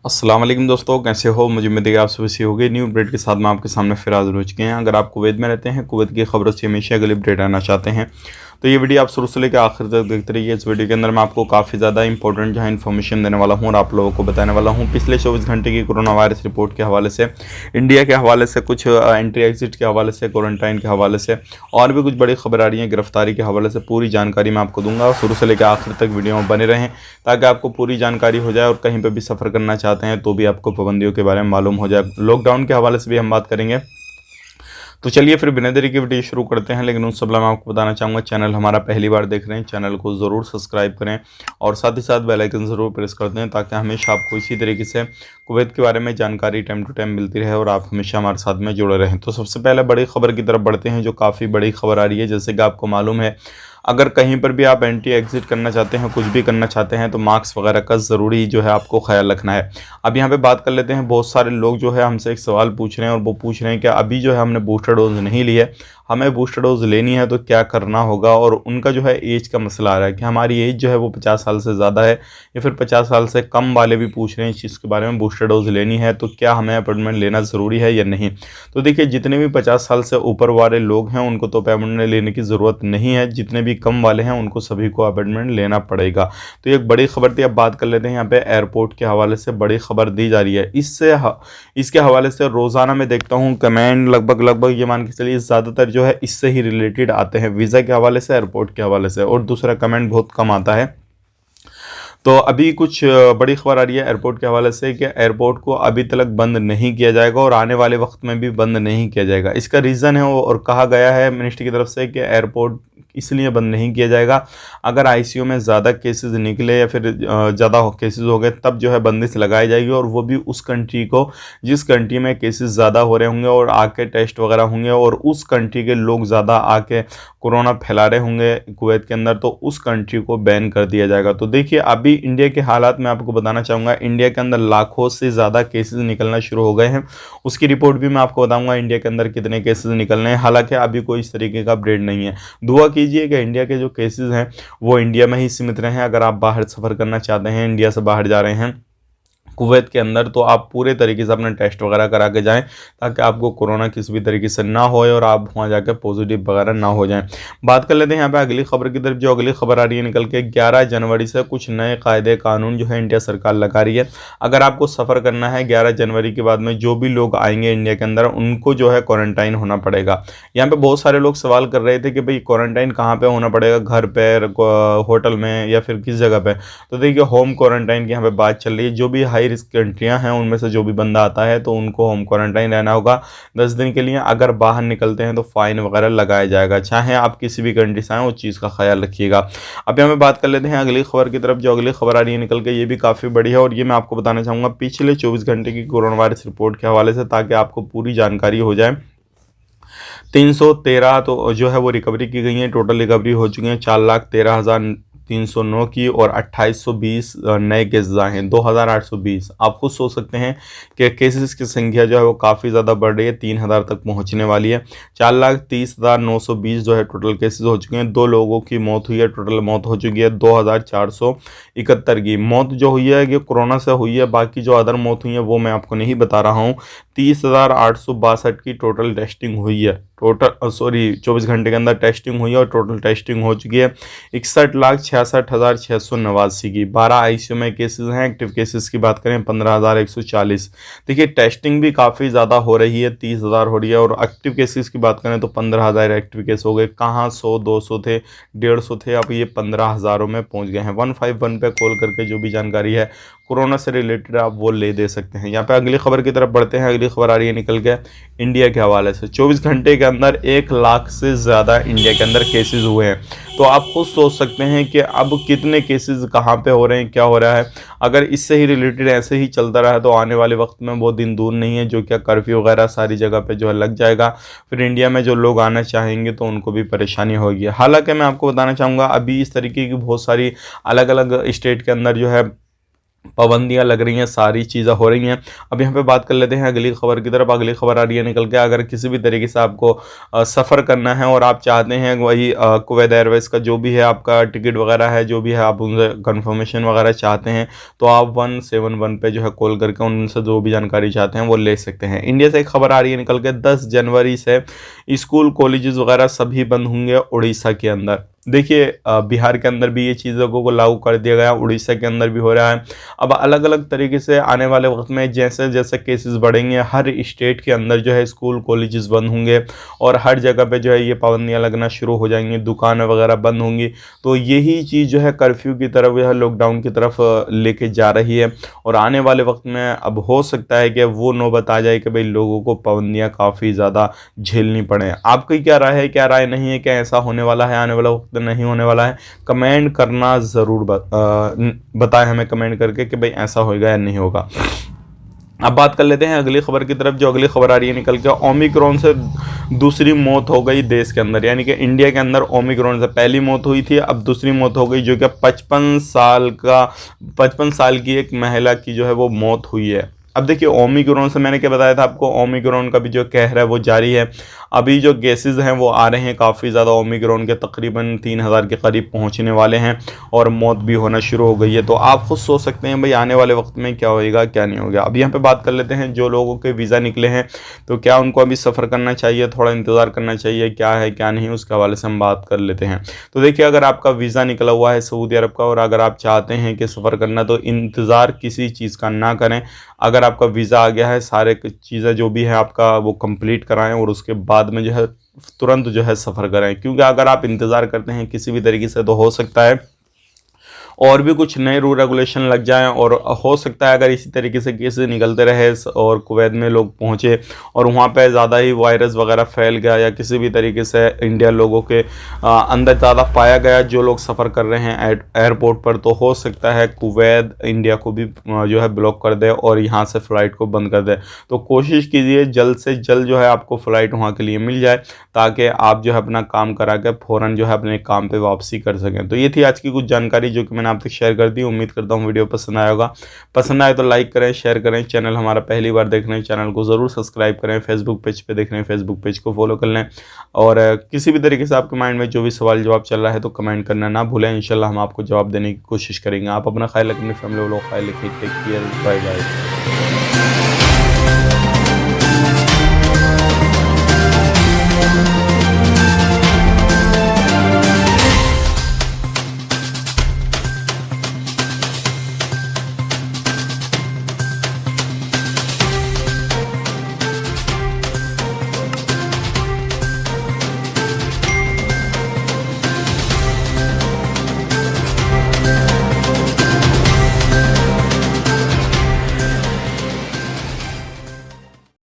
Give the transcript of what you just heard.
अस्सलाम वालेकुम दोस्तों, कैसे हो? मुझे उम्मीद है कि आप सभी सही होंगे। न्यू अपडेट के साथ मैं आपके सामने फिर हाज़िर हो चुके हैं। अगर आप कुवैत में रहते हैं, कुवैत की खबरों से हमेशा अगली अपडेट आना चाहते हैं, तो ये वीडियो आप शुरू से लेकर आखिर तक देखते रहिए। इस वीडियो के अंदर मैं आपको काफ़ी ज़्यादा इंपॉर्टेंट जो है इन्फॉर्मेशन देने वाला हूँ और आप लोगों को बताने वाला हूँ पिछले 24 घंटे की कोरोना वायरस रिपोर्ट के हवाले से, इंडिया के हवाले से, कुछ एंट्री एग्जिट के हवाले से, क्वारंटाइन के हवाले से और भी कुछ बड़ी खबर आ रही है गिरफ्तारी के हवाले से। पूरी जानकारी मैं आपको दूंगा। शुरू से लेकर आखिर तक वीडियो में बने रहें ताकि आपको पूरी जानकारी हो जाए और कहीं पर भी सफ़र करना चाहते हैं तो भी आपको पाबंदियों के बारे में मालूम हो जाए। लॉकडाउन के हवाले से भी हम बात करेंगे। तो चलिए फिर बिना देरी की वीडियो शुरू करते हैं। लेकिन उससे पहले मैं आपको बताना चाहूँगा, चैनल हमारा पहली बार देख रहे हैं, चैनल को ज़रूर सब्सक्राइब करें और साथ ही साथ बेल आइकन ज़रूर प्रेस कर दें ताकि हमेशा आपको इसी तरीके से कुवैत के बारे में जानकारी टाइम टू टाइम मिलती रहे और आप हमेशा हमारे साथ में जुड़े रहें। तो सबसे पहले बड़ी खबर की तरफ बढ़ते हैं, जो काफ़ी बड़ी खबर आ रही है। जैसे कि आपको मालूम है, अगर कहीं पर भी आप एंटी एग्जिट करना चाहते हैं, कुछ भी करना चाहते हैं, तो मास्क वगैरह का ज़रूरी जो है आपको ख्याल रखना है। अब यहाँ पे बात कर लेते हैं। बहुत सारे लोग जो है हमसे एक सवाल पूछ रहे हैं और वो पूछ रहे हैं कि अभी जो है हमने बूस्टर डोज नहीं ली है, हमें बूस्टर डोज लेनी है तो क्या करना होगा। और उनका जो है एज का मसला आ रहा है कि हमारी एज जो है वो 50 साल से ज़्यादा है या फिर 50 साल से कम वाले भी पूछ रहे हैं इस चीज़ के बारे में, बूस्टर डोज लेनी है तो क्या हमें अपॉइंटमेंट लेना ज़रूरी है या नहीं। तो देखिए, जितने भी 50 साल से ऊपर वाले लोग हैं उनको तो अपॉइंटमेंट लेने की ज़रूरत नहीं है, जितने भी कम वाले हैं उनको सभी को अपॉइंटमेंट लेना पड़ेगा। तो ये एक बड़ी खबर थी। अब बात कर लेते हैं, यहाँ पे एयरपोर्ट के हवाले से बड़ी खबर दी जा रही है। इसके हवाले से रोज़ाना मैं देखता हूँ कमेंट, लगभग ये मान के चलिए ज़्यादातर जो है इससे ही रिलेटेड आते हैं, वीज़ा के हवाले से, एयरपोर्ट के हवाले से, और दूसरा कमेंट बहुत कम आता है। तो अभी कुछ बड़ी खबर आ रही है एयरपोर्ट के हवाले से कि एयरपोर्ट को अभी तक बंद नहीं किया जाएगा और आने वाले वक्त में भी बंद नहीं किया जाएगा। इसका रीज़न है और कहा गया है मिनिस्ट्री की तरफ से कि एयरपोर्ट इसलिए बंद नहीं किया जाएगा, अगर आईसीयू में ज़्यादा केसेस निकले या फिर ज़्यादा केसेस हो गए तब जो है बंदिश लगाई जाएगी, और वो भी उस कंट्री को जिस कंट्री में केसेस ज़्यादा हो रहे होंगे और आके टेस्ट वगैरह होंगे और उस कंट्री के लोग ज़्यादा आके कोरोना फैला रहे होंगे कुवैत के अंदर, तो उस कंट्री को बैन कर दिया जाएगा। तो देखिए, अभी इंडिया के हालात मैं आपको बताना चाहूँगा। इंडिया के अंदर लाखों से ज़्यादा केसेस निकलना शुरू हो गए हैं। उसकी रिपोर्ट भी मैं आपको बताऊँगा इंडिया के अंदर कितने केसेस निकल रहे हैं। हालांकि अभी कोई इस तरीके का अपडेट नहीं है। दुआ कीजिए कि इंडिया के जो केसेस हैं वो इंडिया में ही सीमित रहें। अगर आप बाहर सफ़र करना चाहते हैं, इंडिया से बाहर जा रहे हैं कुवैत के अंदर, तो आप पूरे तरीके से अपना टेस्ट वगैरह करा के जाएं ताकि आपको कोरोना किसी भी तरीके से ना होए और आप वहां जाकर पॉजिटिव वगैरह ना हो जाएं। बात कर लेते हैं यहाँ पे अगली खबर की तरफ। जो अगली खबर आ रही है निकल के, 11 जनवरी से कुछ नए कायदे कानून जो है इंडिया सरकार लगा रही है। अगर आपको सफ़र करना है 11 जनवरी के बाद में, जो भी लोग आएंगे इंडिया के अंदर उनको जो है क्वारंटाइन होना पड़ेगा। यहाँ पे बहुत सारे लोग सवाल कर रहे थे कि भाई क्वारंटाइन कहाँ पर होना पड़ेगा, घर पर, होटल में या फिर किस जगह पर। तो देखिए, होम क्वारंटाइन की यहाँ पे बात चल रही है। जो भी हाई रिस्क कंट्रियां हैं उनमें से जो भी बंदा आता है तो उनको होम क्वारंटाइन रहना होगा 10 दिन के लिए। अगर बाहर निकलते हैं तो फाइन वगैरह लगाया जाएगा। चाहे आप किसी भी कंट्री से आएँ, उस चीज़ का ख्याल रखिएगा। अब यहाँ पे बात कर लेते हैं अगली खबर की तरफ। जो अगली खबर आ रही है निकल के, ये भी काफ़ी बड़ी है और ये मैं आपको बताना चाहूँगा पिछले 24 घंटे की कोरोना वायरस रिपोर्ट के हवाले से, ताकि आपको पूरी जानकारी हो जाए। 313 तो जो है वो रिकवरी की गई है। टोटल रिकवरी हो चुकी है 4,13,309 की और 2820 नए केसेस आए हैं, 2,820। आप खुद सोच सकते हैं कि केसेस की संख्या जो है वो काफ़ी ज़्यादा बढ़ रही है, 3,000 तक पहुंचने वाली है। 4,30,920 जो है टोटल केसेस हो चुके हैं। 2 लोगों की मौत हुई है, टोटल मौत हो चुकी है 2,471 की। मौत जो हुई है ये कोरोना से हुई है, बाकी जो अदर मौत हुई है वो मैं आपको नहीं बता रहा हूँ। 30,862 की टोटल टेस्टिंग हुई है। 24 घंटे के अंदर टेस्टिंग हुई है और टोटल टेस्टिंग हो चुकी है 61,66,689 की। 12 आईसीयू में केसेस हैं। एक्टिव केसेस की बात करें 15,140। देखिए, टेस्टिंग भी काफ़ी ज़्यादा हो रही है, 30,000 हो रही है, और एक्टिव केसेस की बात करें तो 15,000 एक्टिव केस हो गए। कहाँ 100 200 थे, 150 थे, अब ये 15,000 में पहुंच गए हैं। 151 पे कॉल करके जो भी जानकारी है कोरोना से रिलेटेड आप वो ले दे सकते हैं। यहाँ पे अगली खबर की तरफ बढ़ते हैं। अगली खबर आ रही है निकल के इंडिया के हवाले से। 24 घंटे के अंदर 1 लाख से ज़्यादा इंडिया के अंदर केसेस हुए हैं। तो आप खुद सोच सकते हैं कि अब कितने केसेस कहाँ पे हो रहे हैं, क्या हो रहा है। अगर इससे ही रिलेटेड ऐसे ही चलता रहा तो आने वाले वक्त में वो दिन दूर नहीं है जो क्या कर्फ्यू वगैरह सारी जगह पे जो है लग जाएगा। फिर इंडिया में जो लोग आना चाहेंगे तो उनको भी परेशानी होगी। हालांकि मैं आपको बताना चाहूँगा, अभी इस तरीके की बहुत सारी अलग अलग स्टेट के अंदर जो है पाबंदियां लग रही हैं, सारी चीज़ें हो रही हैं। अब यहाँ पे बात कर लेते हैं अगली खबर की तरफ। अगली खबर आ रही है निकल के, अगर किसी भी तरीके से आपको सफ़र करना है और आप चाहते हैं वही कुवैत एयरवेज़ का जो भी है आपका टिकट वगैरह है, जो भी है आप उनसे कंफर्मेशन वगैरह चाहते हैं, तो आप 171 पे जो है कॉल करके उनसे जो भी जानकारी चाहते हैं वो ले सकते हैं। इंडिया से एक खबर आ रही है निकल के, 10 जनवरी से स्कूल कॉलेजेस वगैरह सभी बंद होंगे उड़ीसा के अंदर। देखिए बिहार के अंदर भी ये चीज़ों को लागू कर दिया गया, उड़ीसा के अंदर भी हो रहा है। अब अलग अलग तरीके से आने वाले वक्त में जैसे जैसे केसेस बढ़ेंगे, हर स्टेट के अंदर जो है स्कूल कॉलेजेस बंद होंगे और हर जगह पे जो है ये पाबंदियां लगना शुरू हो जाएंगी, दुकानें वगैरह बंद होंगी। तो यही चीज़ जो है कर्फ्यू की तरफ या लॉकडाउन की तरफ लेके जा रही है। और आने वाले वक्त में अब हो सकता है कि वो नौबत आ जाए कि भाई लोगों को पाबंदियाँ काफ़ी ज़्यादा झेलनी पड़े। आपकी क्या राय है, क्या राय नहीं है, क्या ऐसा होने वाला है, आने वाला वक्त नहीं होने वाला है? कमेंट करना ज़रूर बताएं हमें कमेंट करके कि भाई ऐसा होगा या नहीं होगा। अब बात कर लेते हैं अगली खबर की तरफ। जो अगली खबर आ रही है निकल के, ओमिक्रॉन से दूसरी मौत हो गई देश के अंदर, यानी कि इंडिया के अंदर ओमिक्रॉन से पहली मौत हुई थी, अब दूसरी मौत हो गई, जो कि 55 साल की एक महिला की जो है वो मौत हुई है। अब देखिए ओमिक्रॉन से मैंने क्या बताया था आपको, ओमिक्रॉन का भी जो कहर है वो जारी है। अभी जो केसेस हैं वो आ रहे हैं काफ़ी ज़्यादा, ओमिक्रॉन के तकरीबन 3000 के करीब पहुंचने वाले हैं और मौत भी होना शुरू हो गई है। तो आप खुद सोच सकते हैं भाई आने वाले वक्त में क्या होएगा क्या नहीं होगा। अब यहाँ पे बात कर लेते हैं जो लोगों के वीज़ा निकले हैं, तो क्या उनको अभी सफ़र करना चाहिए, थोड़ा इंतज़ार करना चाहिए, क्या है क्या नहीं, उसके हवाले से हम बात कर लेते हैं। तो देखिए अगर आपका वीज़ा निकला हुआ है सऊदी अरब का और अगर आप चाहते हैं कि सफ़र करना, तो इंतज़ार किसी चीज़ का ना करें। अगर आपका वीज़ा आ गया है, सारे चीज़ें जो भी है आपका वो कंप्लीट कराएं और उसके बाद में जो है तुरंत जो है सफ़र करें। क्योंकि अगर आप इंतज़ार करते हैं किसी भी तरीके से, तो हो सकता है और भी कुछ नए रूल रेगुलेशन लग जाएं और हो सकता है अगर इसी तरीके से केसेस निकलते रहे और कुवैत में लोग पहुंचे और वहां पे ज़्यादा ही वायरस वगैरह फैल गया या किसी भी तरीके से इंडिया लोगों के अंदर ज़्यादा पाया गया जो लोग सफ़र कर रहे हैं एयरपोर्ट पर, तो हो सकता है कुवैत इंडिया को भी जो है ब्लॉक कर दे और यहाँ से फ़्लाइट को बंद कर दे। तो कोशिश कीजिए जल्द से जल्द जो है आपको फ़्लाइट वहाँ के लिए मिल जाए, ताकि आप जो है अपना काम करा के फ़ौरन जो है अपने काम पे वापसी कर सकें। तो ये थी आज की कुछ जानकारी जो कि मैंने आप तक शेयर कर दी। उम्मीद करता हूँ वीडियो पसंद आया होगा। पसंद आए तो लाइक करें, शेयर करें। चैनल हमारा पहली बार देख रहे हैं, चैनल को ज़रूर सब्सक्राइब करें। फेसबुक पेज पे देख रहे हैं, फेसबुक पेज को फॉलो कर लें। और किसी भी तरीके से आपके माइंड में जो भी सवाल जवाब चल रहा है तो कमेंट करना ना भूलें। इंशाल्लाह हम आपको जवाब देने की कोशिश करेंगे। आप अपना ख्याल रखें, अपनी फैमिली वालों का ख्याल रखें। Take care, bye bye.